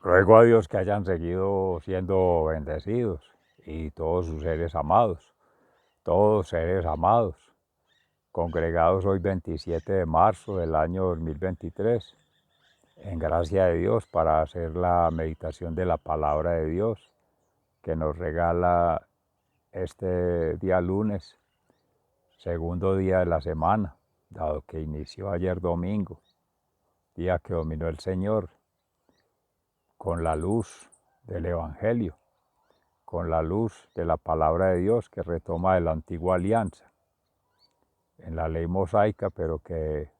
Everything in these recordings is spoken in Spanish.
Ruego a Dios que hayan seguido siendo bendecidos y todos sus seres amados, congregados hoy 27 de marzo del año 2023, en gracia de Dios para hacer la meditación de la palabra de Dios que nos regala este día lunes, segundo día de la semana, dado que inició ayer domingo, día que dominó el Señor, con la luz del Evangelio, con la luz de la palabra de Dios que retoma de la antigua alianza, en la ley mosaica, pero que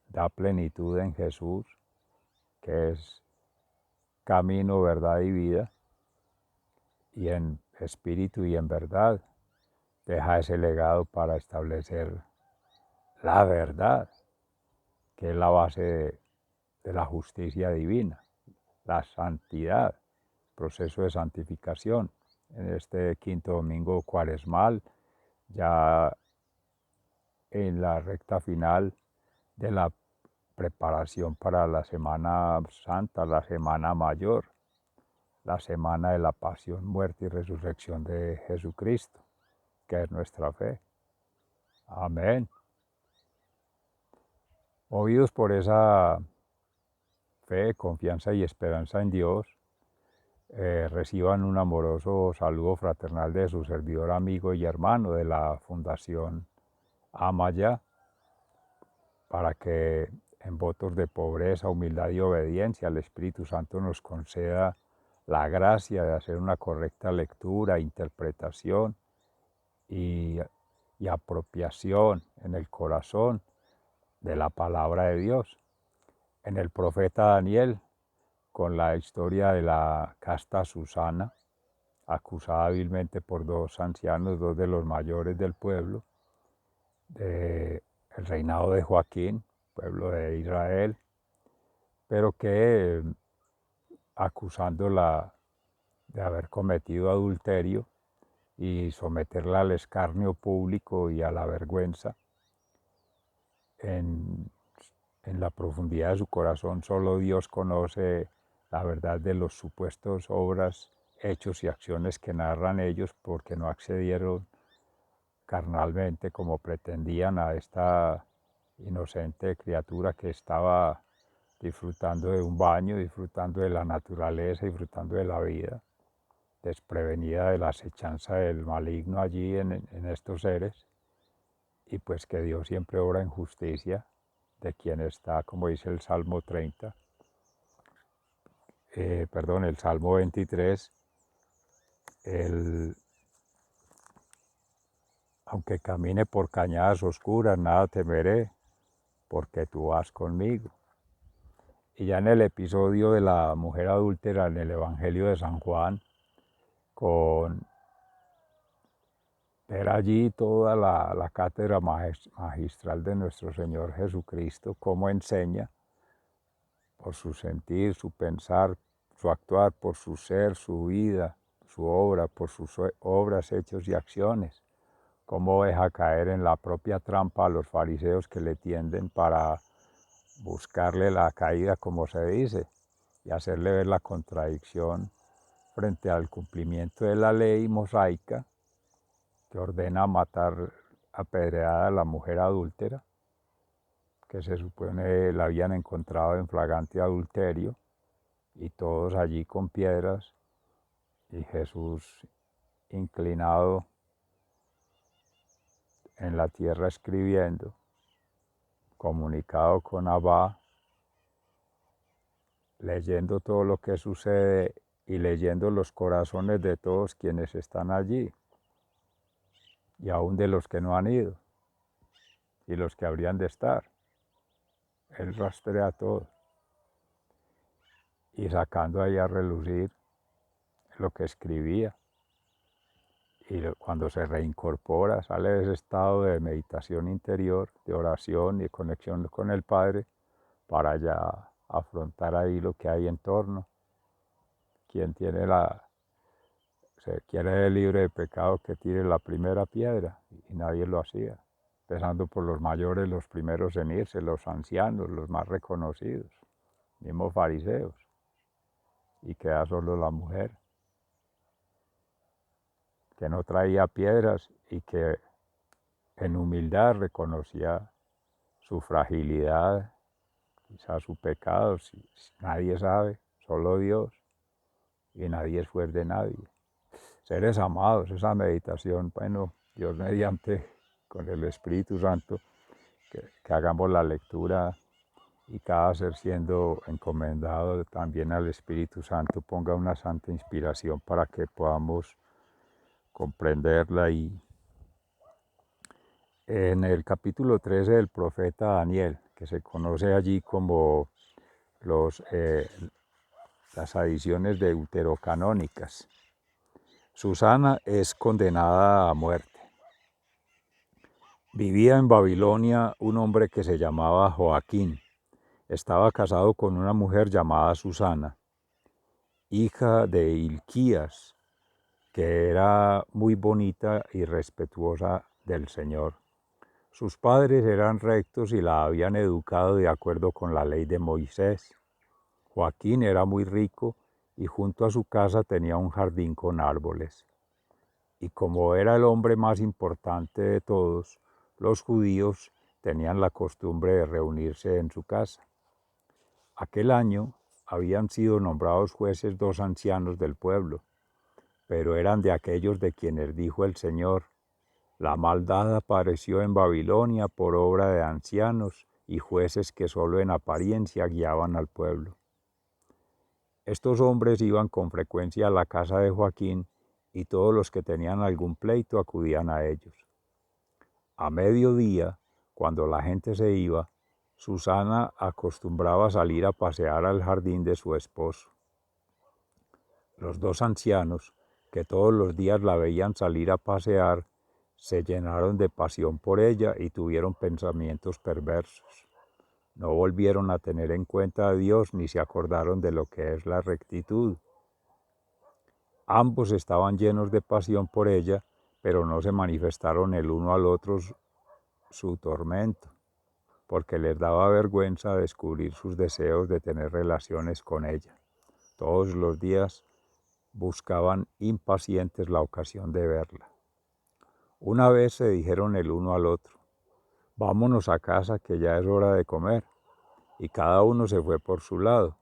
da plenitud en Jesús, que es camino, verdad y vida, y en espíritu y en verdad deja ese legado para establecer la verdad, que es la base de la justicia divina, la santidad, proceso de santificación. En este quinto domingo cuaresmal, ya en la recta final de la preparación para la Semana Santa, la Semana Mayor, la semana de la pasión, muerte y resurrección de Jesucristo, que es nuestra fe. Amén. Movidos por esa fe, confianza y esperanza en Dios, reciban un amoroso saludo fraternal de su servidor, amigo y hermano de la Fundación Amaya, para que en votos de pobreza, humildad y obediencia el Espíritu Santo nos conceda la gracia de hacer una correcta lectura, interpretación y, y apropiación en el corazón de la palabra de Dios. En el profeta Daniel, con la historia de la casta Susana, acusada vilmente por dos ancianos, dos de los mayores del pueblo, del reinado de Joaquín, pueblo de Israel, pero que acusándola de haber cometido adulterio y someterla al escarnio público y a la vergüenza, en, en la profundidad de su corazón solo Dios conoce la verdad de los supuestos obras, hechos y acciones que narran ellos, porque no accedieron carnalmente como pretendían a esta inocente criatura que estaba disfrutando de un baño, disfrutando de la naturaleza, disfrutando de la vida, desprevenida de la acechanza del maligno allí en estos seres, y pues que Dios siempre obra en justicia de quien está, como dice el Salmo 30, el Salmo 23, el, aunque camine por cañadas oscuras, nada temeré, porque tú vas conmigo. Y ya en el episodio de la mujer adúltera en el Evangelio de San Juan, con ver allí toda la cátedra magistral de nuestro Señor Jesucristo, cómo enseña por su sentir, su pensar, su actuar, por su ser, su vida, su obra, por sus obras, hechos y acciones, cómo deja caer en la propia trampa a los fariseos que le tienden para buscarle la caída, como se dice, y hacerle ver la contradicción frente al cumplimiento de la ley mosaica que ordena matar apedreada a la mujer adúltera, que se supone la habían encontrado en flagrante adulterio, y todos allí con piedras, y Jesús inclinado en la tierra escribiendo, comunicado con Abba, leyendo todo lo que sucede y leyendo los corazones de todos quienes están allí, y aún de los que no han ido, y los que habrían de estar. Él rastrea todo, y sacando ahí a relucir lo que escribía. Y cuando se reincorpora, sale de ese estado de meditación interior, de oración y conexión con el Padre, para ya afrontar ahí lo que hay en torno. Quien se quiere libre de pecado, que tire la primera piedra, y nadie lo hacía. Empezando por los mayores, los primeros en irse, los ancianos, los más reconocidos, mismos fariseos. y queda solo la mujer, que no traía piedras y que en humildad reconocía su fragilidad, quizás su pecado, si nadie sabe, solo Dios, y nadie es juez de nadie. Seres amados, esa meditación, bueno, Dios mediante, con el Espíritu Santo, que hagamos la lectura y cada ser siendo encomendado también al Espíritu Santo ponga una santa inspiración para que podamos comprenderla. Y en el capítulo 13 del profeta Daniel, que se conoce allí como las adiciones deuterocanónicas, Susana es condenada a muerte. Vivía en Babilonia un hombre que se llamaba Joaquín. Estaba casado con una mujer llamada Susana, hija de Hilquías, que era muy bonita y respetuosa del Señor. Sus padres eran rectos y la habían educado de acuerdo con la ley de Moisés. Joaquín era muy rico y junto a su casa tenía un jardín con árboles. Y como era el hombre más importante de todos, los judíos tenían la costumbre de reunirse en su casa. Aquel año habían sido nombrados jueces dos ancianos del pueblo, pero eran de aquellos de quienes dijo el Señor: la maldad apareció en Babilonia por obra de ancianos y jueces que solo en apariencia guiaban al pueblo. Estos hombres iban con frecuencia a la casa de Joaquín y todos los que tenían algún pleito acudían a ellos. A mediodía, cuando la gente se iba, Susana acostumbraba salir a pasear al jardín de su esposo. Los dos ancianos, que todos los días la veían salir a pasear, se llenaron de pasión por ella y tuvieron pensamientos perversos. No volvieron a tener en cuenta a Dios ni se acordaron de lo que es la rectitud. Ambos estaban llenos de pasión por ella, pero no se manifestaron el uno al otro su tormento, porque les daba vergüenza descubrir sus deseos de tener relaciones con ella. Todos los días buscaban impacientes la ocasión de verla. Una vez se dijeron el uno al otro: vámonos a casa que ya es hora de comer. Y cada uno se fue por su lado,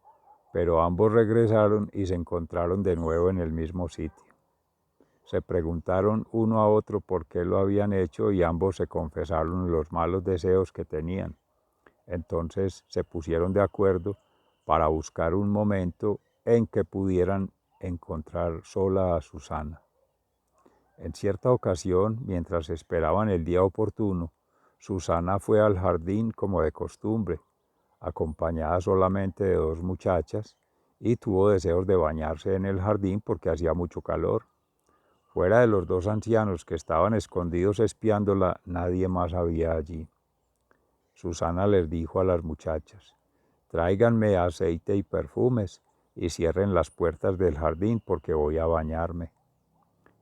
pero ambos regresaron y se encontraron de nuevo en el mismo sitio. Se preguntaron uno a otro por qué lo habían hecho y ambos se confesaron los malos deseos que tenían. Entonces se pusieron de acuerdo para buscar un momento en que pudieran encontrar sola a Susana. En cierta ocasión, mientras esperaban el día oportuno, Susana fue al jardín como de costumbre, acompañada solamente de dos muchachas, y tuvo deseos de bañarse en el jardín porque hacía mucho calor. Fuera de los dos ancianos que estaban escondidos espiándola, nadie más había allí. Susana les dijo a las muchachas: tráiganme aceite y perfumes y cierren las puertas del jardín porque voy a bañarme.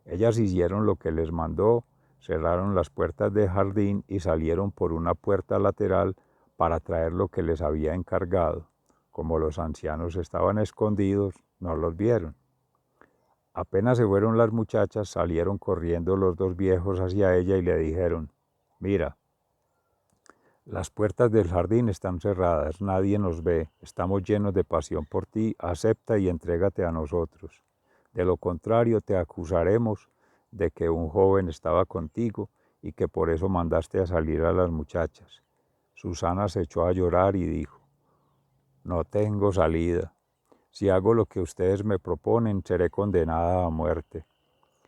Ellas hicieron lo que les mandó, cerraron las puertas del jardín y salieron por una puerta lateral para traer lo que les había encargado. Como los ancianos estaban escondidos, no los vieron. Apenas se fueron las muchachas, salieron corriendo los dos viejos hacia ella y le dijeron: mira, las puertas del jardín están cerradas, nadie nos ve, estamos llenos de pasión por ti, acepta y entrégate a nosotros. De lo contrario, te acusaremos de que un joven estaba contigo y que por eso mandaste a salir a las muchachas. Susana se echó a llorar y dijo: no tengo salida. Si hago lo que ustedes me proponen, seré condenada a muerte.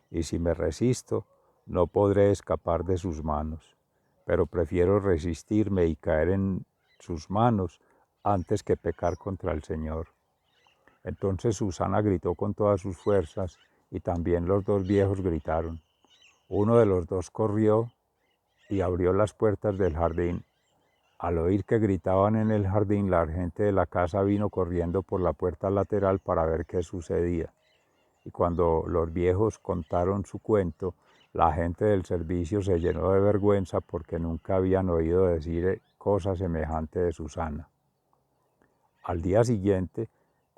Y si me resisto, no podré escapar de sus manos. Pero prefiero resistirme y caer en sus manos antes que pecar contra el Señor. Entonces Susana gritó con todas sus fuerzas y también los dos viejos gritaron. Uno de los dos corrió y abrió las puertas del jardín. Al oír que gritaban en el jardín, la gente de la casa vino corriendo por la puerta lateral para ver qué sucedía. Y cuando los viejos contaron su cuento, la gente del servicio se llenó de vergüenza porque nunca habían oído decir cosa semejante de Susana. Al día siguiente,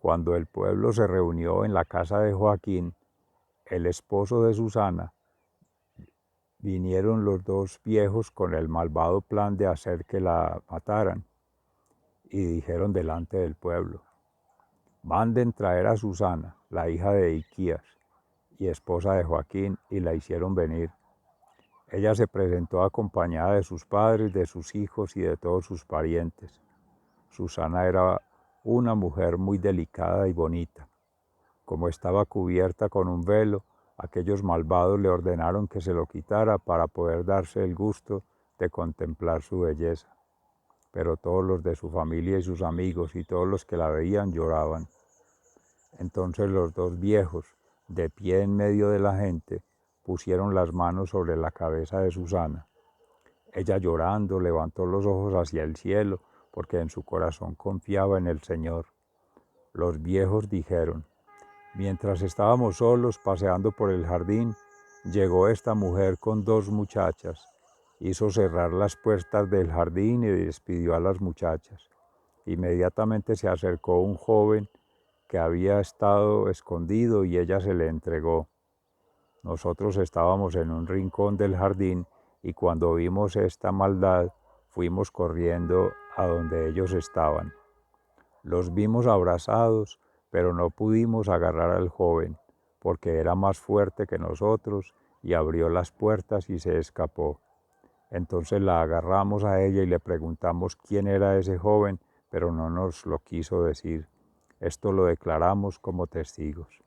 Cuando el pueblo se reunió en la casa de Joaquín, el esposo de Susana, vinieron los dos viejos con el malvado plan de hacer que la mataran, y dijeron delante del pueblo: manden traer a Susana, la hija de Hilquías, y esposa de Joaquín, y la hicieron venir. Ella se presentó acompañada de sus padres, de sus hijos y de todos sus parientes. Susana era una mujer muy delicada y bonita. Como estaba cubierta con un velo, aquellos malvados le ordenaron que se lo quitara para poder darse el gusto de contemplar su belleza. Pero todos los de su familia y sus amigos y todos los que la veían lloraban. Entonces los dos viejos, de pie en medio de la gente, pusieron las manos sobre la cabeza de Susana. Ella, llorando, levantó los ojos hacia el cielo, porque en su corazón confiaba en el Señor. Los viejos dijeron: mientras estábamos solos paseando por el jardín, llegó esta mujer con dos muchachas. Hizo cerrar las puertas del jardín y despidió a las muchachas. Inmediatamente se acercó un joven que había estado escondido y ella se le entregó. Nosotros estábamos en un rincón del jardín y cuando vimos esta maldad, fuimos corriendo a donde ellos estaban. Los vimos abrazados, pero no pudimos agarrar al joven, porque era más fuerte que nosotros y abrió las puertas y se escapó. Entonces la agarramos a ella y le preguntamos quién era ese joven, pero no nos lo quiso decir. Esto lo declaramos como testigos.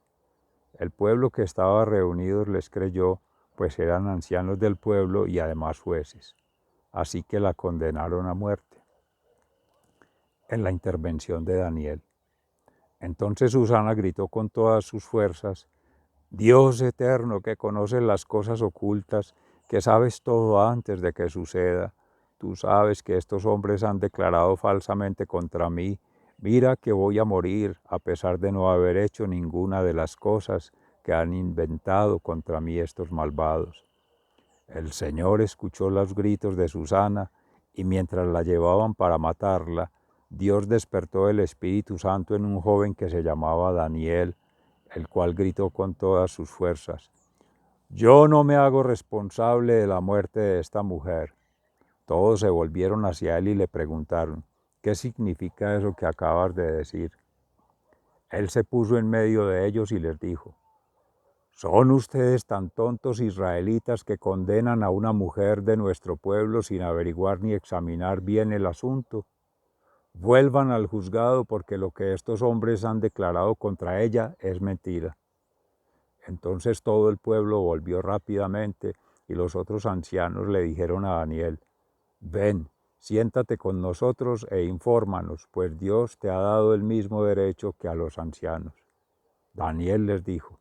El pueblo que estaba reunido les creyó, pues eran ancianos del pueblo y además jueces. Así que la condenaron a muerte. En la intervención de Daniel. Entonces Susana gritó con todas sus fuerzas: Dios eterno, que conoces las cosas ocultas, que sabes todo antes de que suceda, tú sabes que estos hombres han declarado falsamente contra mí. Mira que voy a morir a pesar de no haber hecho ninguna de las cosas que han inventado contra mí estos malvados. El Señor escuchó los gritos de Susana y mientras la llevaban para matarla, Dios despertó el Espíritu Santo en un joven que se llamaba Daniel, el cual gritó con todas sus fuerzas: yo no me hago responsable de la muerte de esta mujer. Todos se volvieron hacia él y le preguntaron: ¿qué significa eso que acabas de decir? Él se puso en medio de ellos y les dijo: ¿son ustedes tan tontos israelitas que condenan a una mujer de nuestro pueblo sin averiguar ni examinar bien el asunto? Vuelvan al juzgado porque lo que estos hombres han declarado contra ella es mentira. Entonces todo el pueblo volvió rápidamente y los otros ancianos le dijeron a Daniel: ven, siéntate con nosotros e infórmanos, pues Dios te ha dado el mismo derecho que a los ancianos. Daniel les dijo: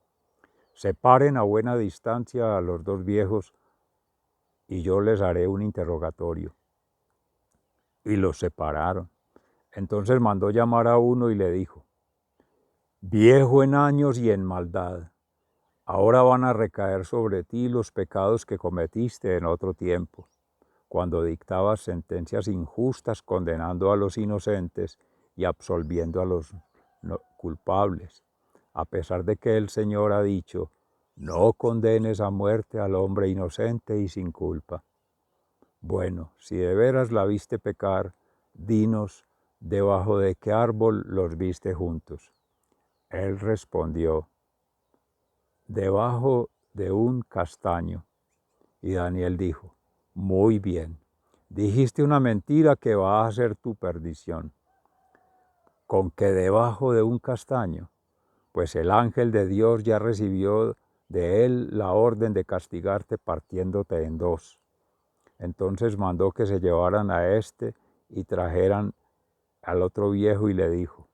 separen a buena distancia a los dos viejos y yo les haré un interrogatorio. Y los separaron. Entonces mandó llamar a uno y le dijo: viejo en años y en maldad, ahora van a recaer sobre ti los pecados que cometiste en otro tiempo, cuando dictabas sentencias injustas condenando a los inocentes y absolviendo a los culpables, a pesar de que el Señor ha dicho: no condenes a muerte al hombre inocente y sin culpa. Bueno, si de veras la viste pecar, dinos, ¿debajo de qué árbol los viste juntos? Él respondió: debajo de un castaño. Y Daniel dijo: muy bien, dijiste una mentira que va a ser tu perdición. ¿Con que debajo de un castaño? Pues el ángel de Dios ya recibió de él la orden de castigarte partiéndote en dos. Entonces mandó que se llevaran a éste y trajeran al otro viejo y le dijo: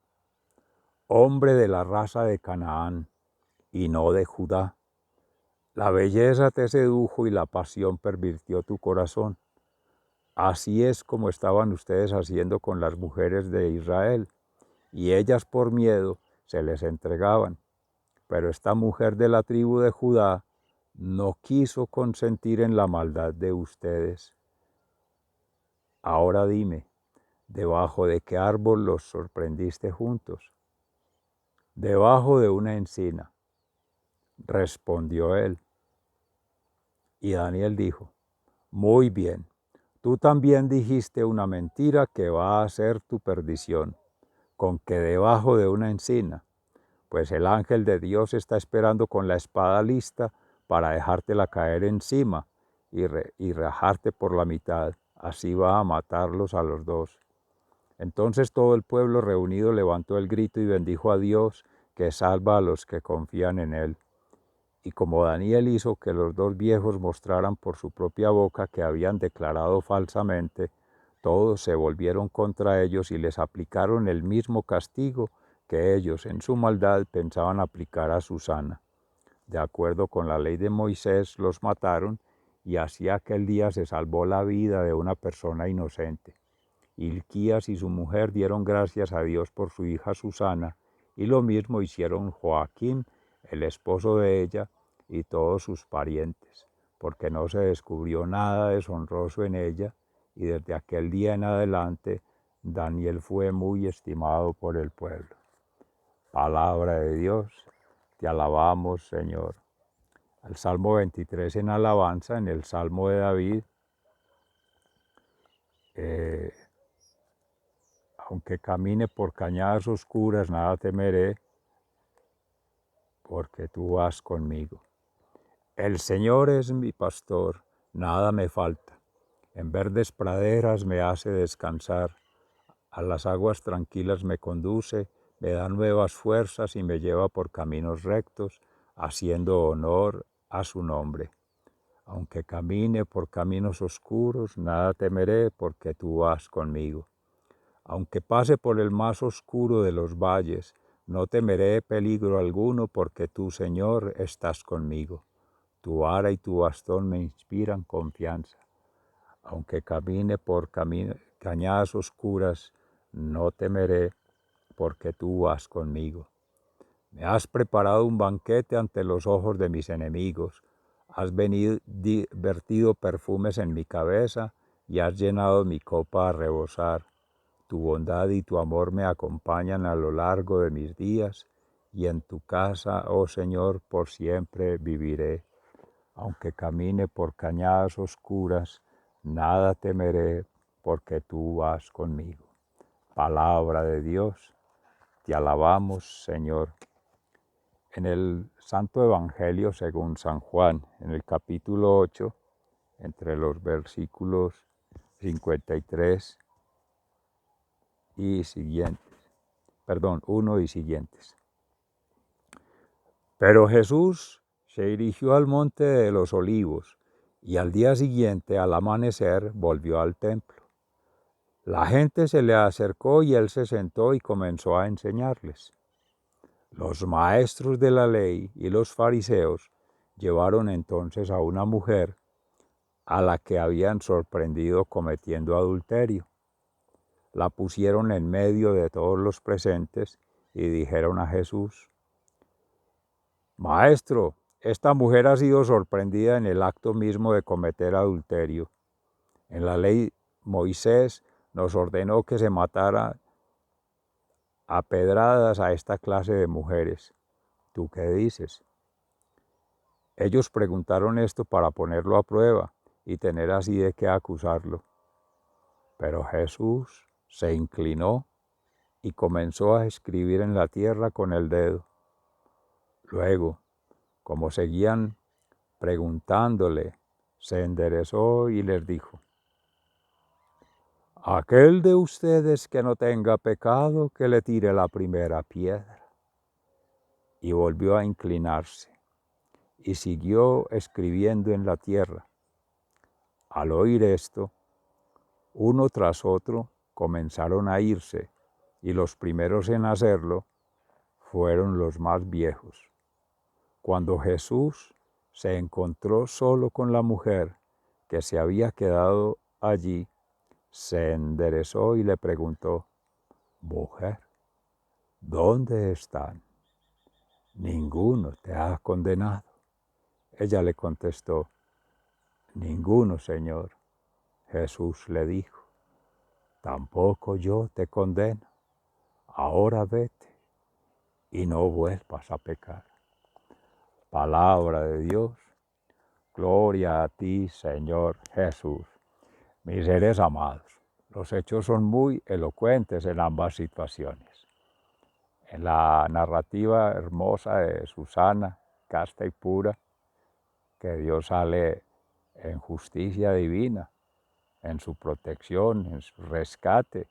hombre de la raza de Canaán y no de Judá, la belleza te sedujo y la pasión pervirtió tu corazón. Así es como estaban ustedes haciendo con las mujeres de Israel, y ellas por miedo se les entregaban. Pero esta mujer de la tribu de Judá no quiso consentir en la maldad de ustedes. Ahora dime, ¿debajo de qué árbol los sorprendiste juntos? debajo de una encina. Respondió él. Y Daniel dijo, muy bien, tú también dijiste una mentira que va a ser tu perdición, con que debajo de una encina, pues el ángel de Dios está esperando con la espada lista para dejártela caer encima y rajarte por la mitad. Así va a matarlos a los dos. Entonces todo el pueblo reunido levantó el grito y bendijo a Dios, que salva a los que confían en él. Y como Daniel hizo que los dos viejos mostraran por su propia boca que habían declarado falsamente, todos se volvieron contra ellos y les aplicaron el mismo castigo que ellos en su maldad pensaban aplicar a Susana. De acuerdo con la ley de Moisés los mataron, y así aquel día se salvó la vida de una persona inocente. Hilquías y su mujer dieron gracias a Dios por su hija Susana, y lo mismo hicieron Joaquín, el esposo de ella, y todos sus parientes, porque no se descubrió nada deshonroso en ella, y desde aquel día en adelante Daniel fue muy estimado por el pueblo. Palabra de Dios, te alabamos, Señor. Al Salmo 23 en alabanza, en el Salmo de David, aunque camine por cañadas oscuras, nada temeré, porque tú vas conmigo. El Señor es mi pastor, nada me falta. En verdes praderas me hace descansar, a las aguas tranquilas me conduce, me da nuevas fuerzas y me lleva por caminos rectos, haciendo honor a su nombre. Aunque camine por caminos oscuros, nada temeré, porque tú vas conmigo. Aunque pase por el más oscuro de los valles, no temeré peligro alguno, porque tú, Señor, estás conmigo. Tu vara y tu bastón me inspiran confianza. Aunque camine por cañadas oscuras, no temeré, porque tú vas conmigo. Me has preparado un banquete ante los ojos de mis enemigos. Has vertido perfumes en mi cabeza y has llenado mi copa a rebosar. Tu bondad y tu amor me acompañan a lo largo de mis días, y en tu casa, oh Señor, por siempre viviré. Aunque camine por cañadas oscuras, nada temeré, porque tú vas conmigo. Palabra de Dios, te alabamos, Señor. En el Santo Evangelio según San Juan, en el capítulo 8, entre los versículos 53 y siguientes, 1 y siguientes. Pero Jesús se dirigió al monte de los Olivos, y al día siguiente, al amanecer, volvió al templo. La gente se le acercó y él se sentó y comenzó a enseñarles. Los maestros de la ley y los fariseos llevaron entonces a una mujer a la que habían sorprendido cometiendo adulterio. La pusieron en medio de todos los presentes y dijeron a Jesús: Maestro, esta mujer ha sido sorprendida en el acto mismo de cometer adulterio. En la ley Moisés nos ordenó que se matara a pedradas a esta clase de mujeres. ¿Tú qué dices? Ellos preguntaron esto para ponerlo a prueba y tener así de qué acusarlo. Pero Jesús se inclinó y comenzó a escribir en la tierra con el dedo. Luego, como seguían preguntándole, se enderezó y les dijo: Aquel de ustedes que no tenga pecado, que le tire la primera piedra. Y volvió a inclinarse y siguió escribiendo en la tierra. Al oír esto, uno tras otro comenzaron a irse, y los primeros en hacerlo fueron los más viejos. Cuando Jesús se encontró solo con la mujer que se había quedado allí, se enderezó y le preguntó: Mujer, ¿dónde están? Ninguno te ha condenado. Ella le contestó: Ninguno, Señor. Jesús le dijo: Tampoco yo te condeno. Ahora vete y no vuelvas a pecar. Palabra de Dios, gloria a ti, Señor Jesús. Mis seres amados, los hechos son muy elocuentes en ambas situaciones. En la narrativa hermosa de Susana, casta y pura, que Dios sale en justicia divina, en su protección, en su rescate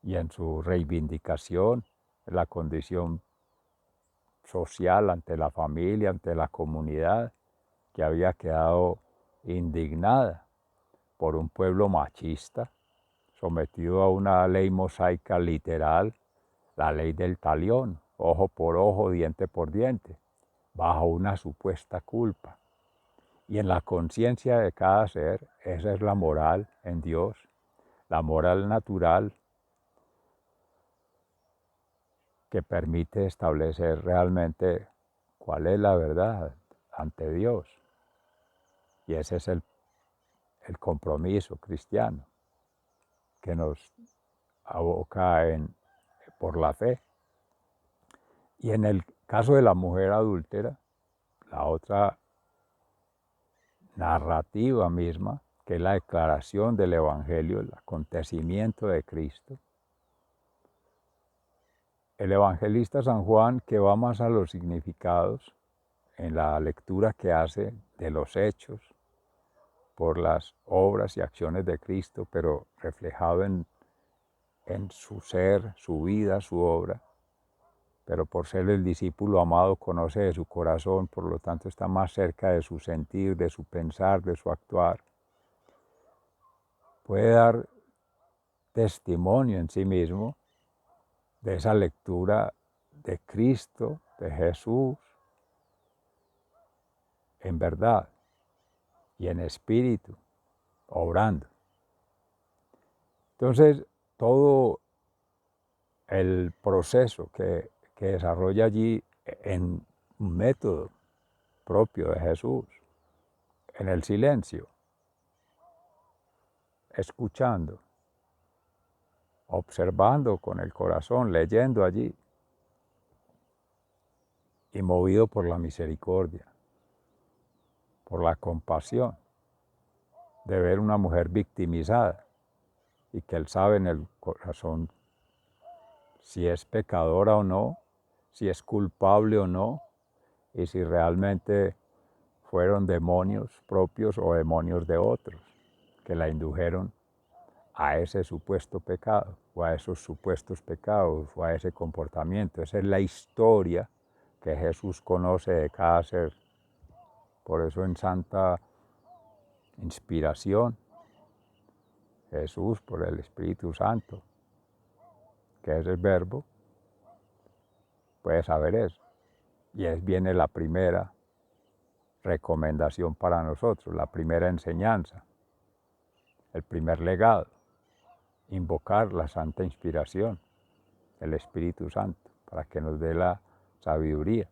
y en su reivindicación, en la condición social ante la familia, ante la comunidad, que había quedado indignada por un pueblo machista, sometido a una ley mosaica literal, la ley del talión, ojo por ojo, diente por diente, bajo una supuesta culpa. Y en la conciencia de cada ser, esa es la moral en Dios, la moral natural que permite establecer realmente cuál es la verdad ante Dios. Y ese es el compromiso cristiano que nos aboca por la fe. Y en el caso de la mujer adúltera, la otra narrativa misma, que es la declaración del Evangelio, el acontecimiento de Cristo. El evangelista San Juan, que va más a los significados, en la lectura que hace de los hechos, por las obras y acciones de Cristo, pero reflejado en su ser, su vida, su obra, pero por ser el discípulo amado conoce de su corazón, por lo tanto está más cerca de su sentir, de su pensar, de su actuar. Puede dar testimonio en sí mismo de esa lectura de Cristo, de Jesús, en verdad y en espíritu, obrando. Entonces, todo el proceso que desarrolla allí en un método propio de Jesús, en el silencio, escuchando, observando con el corazón, leyendo allí, y movido por la misericordia, por la compasión de ver una mujer victimizada y que Él sabe en el corazón si es pecadora o no, si es culpable o no, y si realmente fueron demonios propios o demonios de otros que la indujeron a ese supuesto pecado o a esos supuestos pecados o a ese comportamiento. Esa es la historia que Jesús conoce de cada ser. Por eso en santa inspiración, Jesús por el Espíritu Santo, que es el Verbo, puede saber eso. Y viene la primera recomendación para nosotros, la primera enseñanza, el primer legado, invocar la santa inspiración, el Espíritu Santo, para que nos dé la sabiduría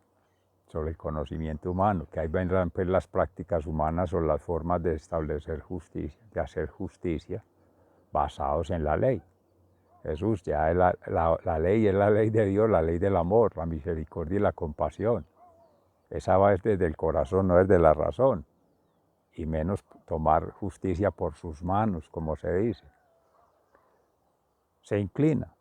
sobre el conocimiento humano, que ahí vendrán pues las prácticas humanas o las formas de establecer justicia, de hacer justicia, basados en la ley. Jesús ya es la ley es la ley de Dios, la ley del amor, la misericordia y la compasión. Esa va desde el corazón, no desde la razón, y menos tomar justicia por sus manos, como se dice. Se inclina.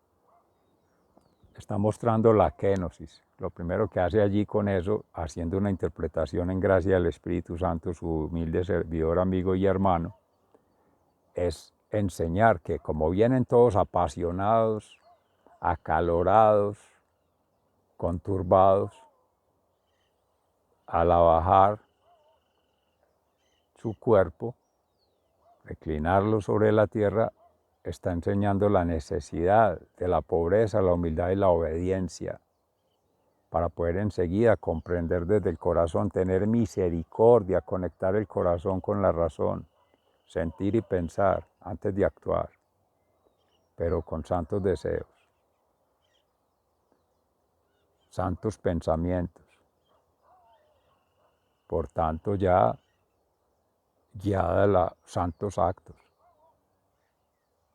Está mostrando la kenosis. Lo primero que hace allí con eso, haciendo una interpretación en gracia del Espíritu Santo, su humilde servidor, amigo y hermano, es enseñar que como vienen todos apasionados, acalorados, conturbados, al abajar su cuerpo, reclinarlo sobre la tierra, está enseñando la necesidad de la pobreza, la humildad y la obediencia para poder enseguida comprender desde el corazón, tener misericordia, conectar el corazón con la razón, sentir y pensar antes de actuar, pero con santos deseos, santos pensamientos. Por tanto, ya guiada a los santos actos.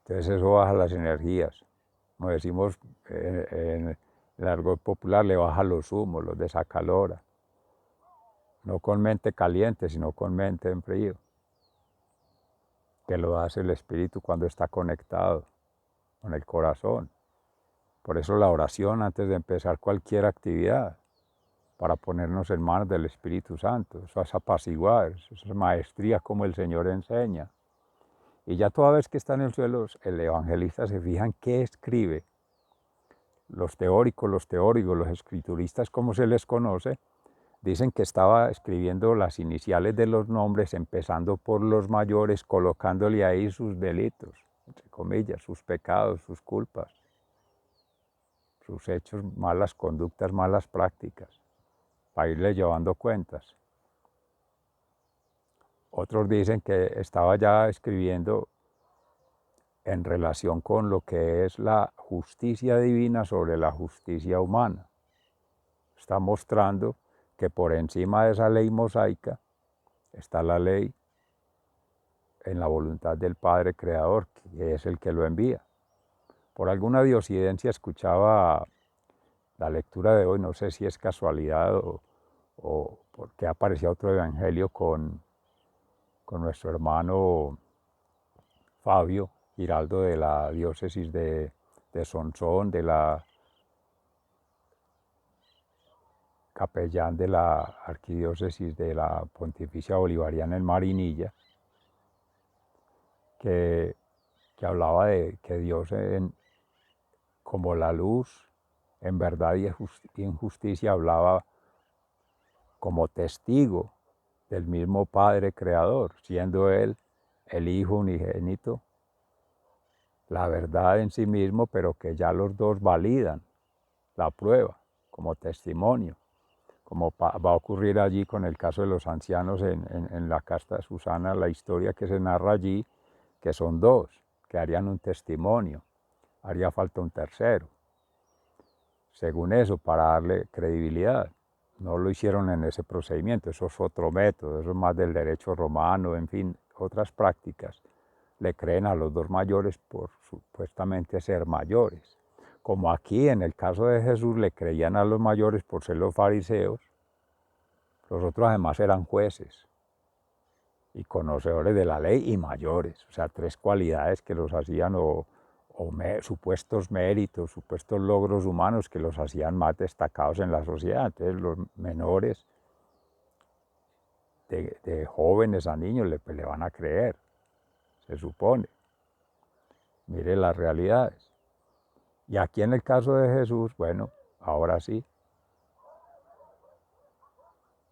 Entonces eso baja las energías. Como decimos el argot popular le baja los humos, los desacalora. No con mente caliente, sino con mente en frío, que lo hace el espíritu cuando está conectado con el corazón. Por eso la oración antes de empezar cualquier actividad, para ponernos en manos del Espíritu Santo, eso es apaciguar, eso es maestría como el Señor enseña. Y ya toda vez que está en el suelo, el evangelista se fija en qué escribe. Los teóricos, los escrituristas, como se les conoce, dicen que estaba escribiendo las iniciales de los nombres, empezando por los mayores, colocándole ahí sus delitos, entre comillas, sus pecados, sus culpas, sus hechos, malas conductas, malas prácticas, para irle llevando cuentas. Otros dicen que estaba ya escribiendo en relación con lo que es la justicia divina sobre la justicia humana. Está mostrando que por encima de esa ley mosaica está la ley en la voluntad del Padre Creador, que es el que lo envía. Por alguna diosidencia escuchaba la lectura de hoy, no sé si es casualidad o porque aparecía otro evangelio con nuestro hermano Fabio Giraldo de la diócesis de Sonsón, de la capellán de la arquidiócesis de la Pontificia Bolivariana en Marinilla, que hablaba de que Dios como la luz, en verdad y en justicia, hablaba como testigo del mismo Padre Creador, siendo Él el Hijo unigénito, la verdad en sí mismo, pero que ya los dos validan la prueba como testimonio, como va a ocurrir allí con el caso de los ancianos en la casta de Susana, la historia que se narra allí, que son dos, que harían un testimonio, haría falta un tercero, según eso, para darle credibilidad. No lo hicieron en ese procedimiento, eso es otro método, eso es más del derecho romano, en fin, otras prácticas. Le creen a los dos mayores por supuestamente ser mayores. Como aquí en el caso de Jesús le creían a los mayores por ser los fariseos, los otros además eran jueces y conocedores de la ley y mayores, o sea, tres cualidades que los hacían supuestos méritos, supuestos logros humanos que los hacían más destacados en la sociedad. Entonces los menores, de jóvenes a niños, le van a creer, se supone. Mire las realidades. Y aquí en el caso de Jesús, bueno, ahora sí,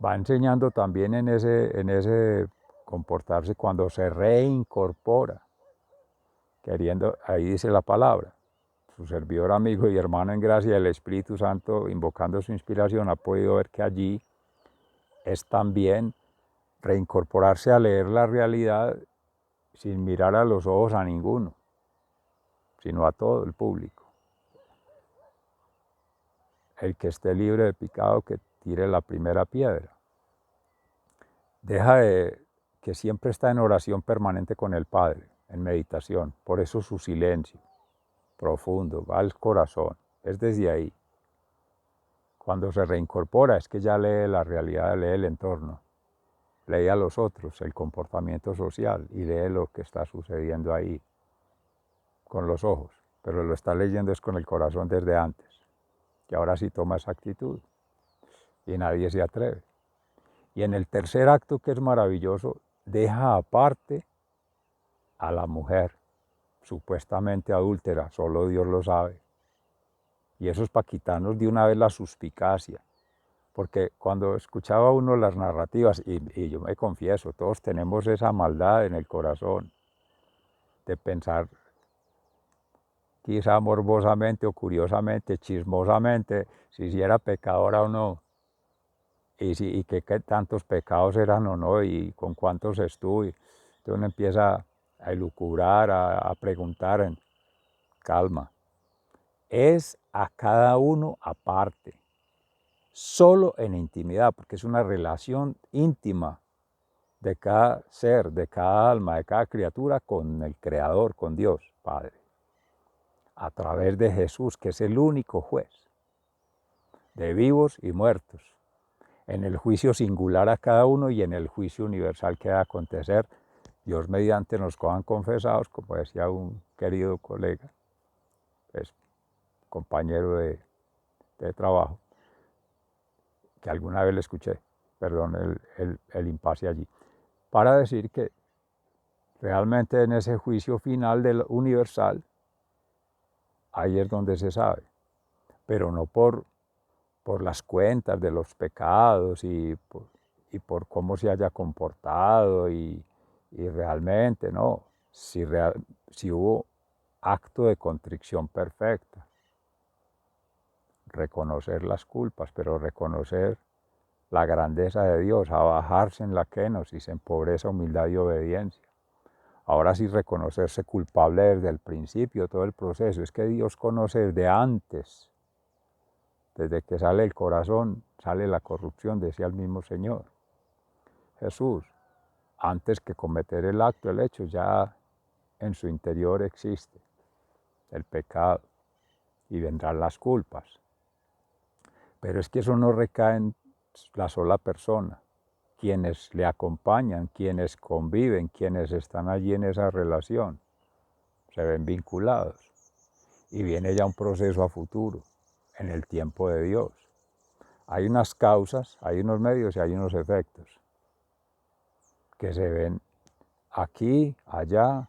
va enseñando también en ese comportarse cuando se reincorpora, queriendo, ahí dice la palabra, su servidor, amigo y hermano en gracia del Espíritu Santo, invocando su inspiración, ha podido ver que allí es también reincorporarse a leer la realidad sin mirar a los ojos a ninguno, sino a todo el público. El que esté libre de pecado, que tire la primera piedra. Deja que siempre está en oración permanente con el Padre, en meditación. Por eso su silencio profundo va al corazón. Es desde ahí. Cuando se reincorpora es que ya lee la realidad, lee el entorno, lee a los otros, el comportamiento social y lee lo que está sucediendo ahí con los ojos. Pero lo está leyendo es con el corazón desde antes. Y ahora sí toma esa actitud. Y nadie se atreve. Y en el tercer acto, que es maravilloso, deja aparte a la mujer, supuestamente adúltera, solo Dios lo sabe. Y eso es para quitarnos de una vez la suspicacia. Porque cuando escuchaba uno las narrativas, y yo me confieso, todos tenemos esa maldad en el corazón de pensar quizá morbosamente o curiosamente, chismosamente, si era pecadora o no, y qué tantos pecados eran o no, y con cuántos estuvo. Entonces uno empieza a elucubrar, a preguntar en calma. Es a cada uno aparte, solo en intimidad, porque es una relación íntima de cada ser, de cada alma, de cada criatura con el Creador, con Dios Padre, a través de Jesús, que es el único juez. de vivos y muertos, en el juicio singular a cada uno y en el juicio universal que va a acontecer. Dios mediante nos cojan confesados, como decía un querido colega, pues, compañero de trabajo, que alguna vez le escuché, perdón el impasse allí, para decir que realmente en ese juicio final del universal, ahí es donde se sabe, pero no por las cuentas de los pecados y por cómo se haya comportado y realmente, no, si hubo acto de contrición perfecta, reconocer las culpas, pero reconocer la grandeza de Dios, abajarse en la kenosis, en pobreza, humildad y obediencia. Ahora sí reconocerse culpable desde el principio, todo el proceso. Es que Dios conoce desde antes, desde que sale el corazón, sale la corrupción, decía el mismo Señor. Jesús, antes que cometer el acto, el hecho, ya en su interior existe el pecado y vendrán las culpas. Pero es que eso no recae en la sola persona. Quienes le acompañan, quienes conviven, quienes están allí en esa relación, se ven vinculados. Y viene ya un proceso a futuro, en el tiempo de Dios. Hay unas causas, hay unos medios y hay unos efectos que se ven aquí, allá,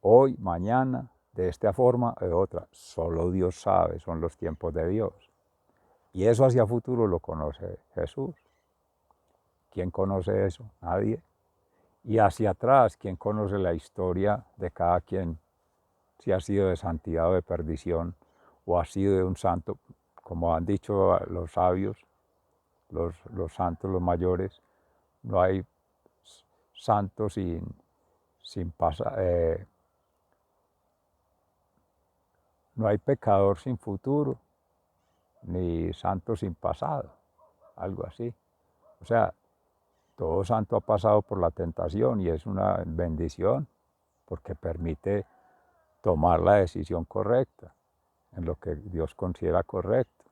hoy, mañana, de esta forma o de otra. Solo Dios sabe, son los tiempos de Dios. Y eso hacia futuro lo conoce Jesús. ¿Quién conoce eso? Nadie. Y hacia atrás, ¿quién conoce la historia de cada quien? Si ha sido de santidad o de perdición, o ha sido de un santo, como han dicho los sabios, los santos, los mayores, no hay santo sin pasar, no hay pecador sin futuro, ni santo sin pasado, algo así. O sea, todo santo ha pasado por la tentación y es una bendición porque permite tomar la decisión correcta en lo que Dios considera correcto,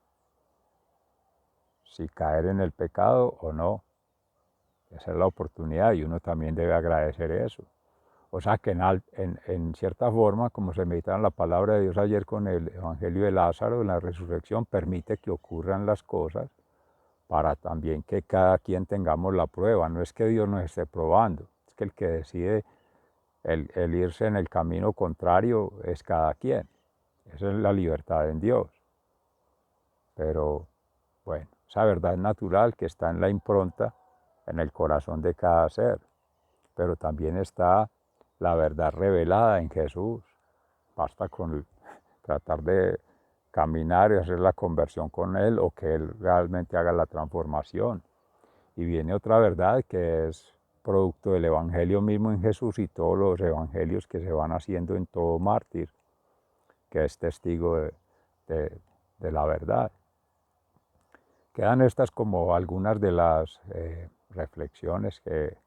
si caer en el pecado o no. Esa es la oportunidad y uno también debe agradecer eso. O sea que en cierta forma, como se medita en la palabra de Dios ayer con el Evangelio de Lázaro, en la resurrección, permite que ocurran las cosas para también que cada quien tengamos la prueba. No es que Dios nos esté probando, es que el que decide el irse en el camino contrario es cada quien. Esa es la libertad en Dios. Pero bueno, esa verdad natural que está en la impronta, en el corazón de cada ser. Pero también está la verdad revelada en Jesús. Basta con tratar de caminar y hacer la conversión con Él o que Él realmente haga la transformación. Y viene otra verdad que es producto del Evangelio mismo en Jesús y todos los evangelios que se van haciendo en todo mártir, que es testigo de la verdad. Quedan estas como algunas de las reflexiones que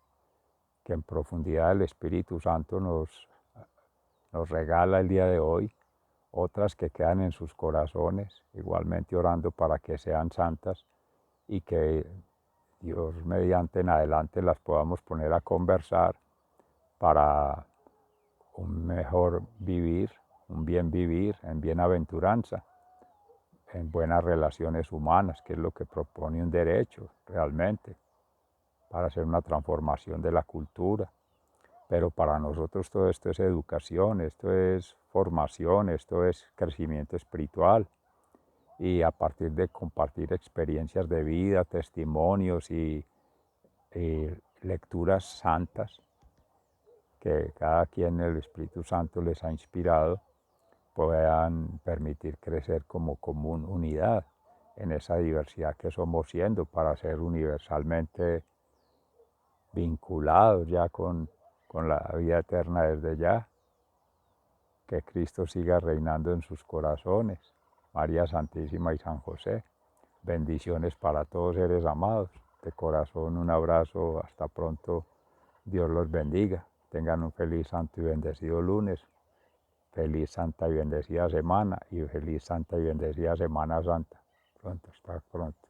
en profundidad el Espíritu Santo nos regala el día de hoy, otras que quedan en sus corazones, igualmente orando para que sean santas y que Dios mediante en adelante las podamos poner a conversar para un mejor vivir, un bien vivir, en bienaventuranza, en buenas relaciones humanas, que es lo que propone un derecho realmente, para hacer una transformación de la cultura. Pero para nosotros todo esto es educación, esto es formación, esto es crecimiento espiritual. Y a partir de compartir experiencias de vida, testimonios y lecturas santas, que cada quien el Espíritu Santo les ha inspirado, puedan permitir crecer como común unidad en esa diversidad que somos siendo para ser universalmente vinculados ya con la vida eterna desde ya, que Cristo siga reinando en sus corazones, María Santísima y San José. Bendiciones para todos seres amados. De corazón un abrazo, hasta pronto, Dios los bendiga. Tengan un feliz, santo y bendecido lunes, feliz, santa y bendecida semana y feliz, santa y bendecida Semana Santa. pronto, hasta pronto.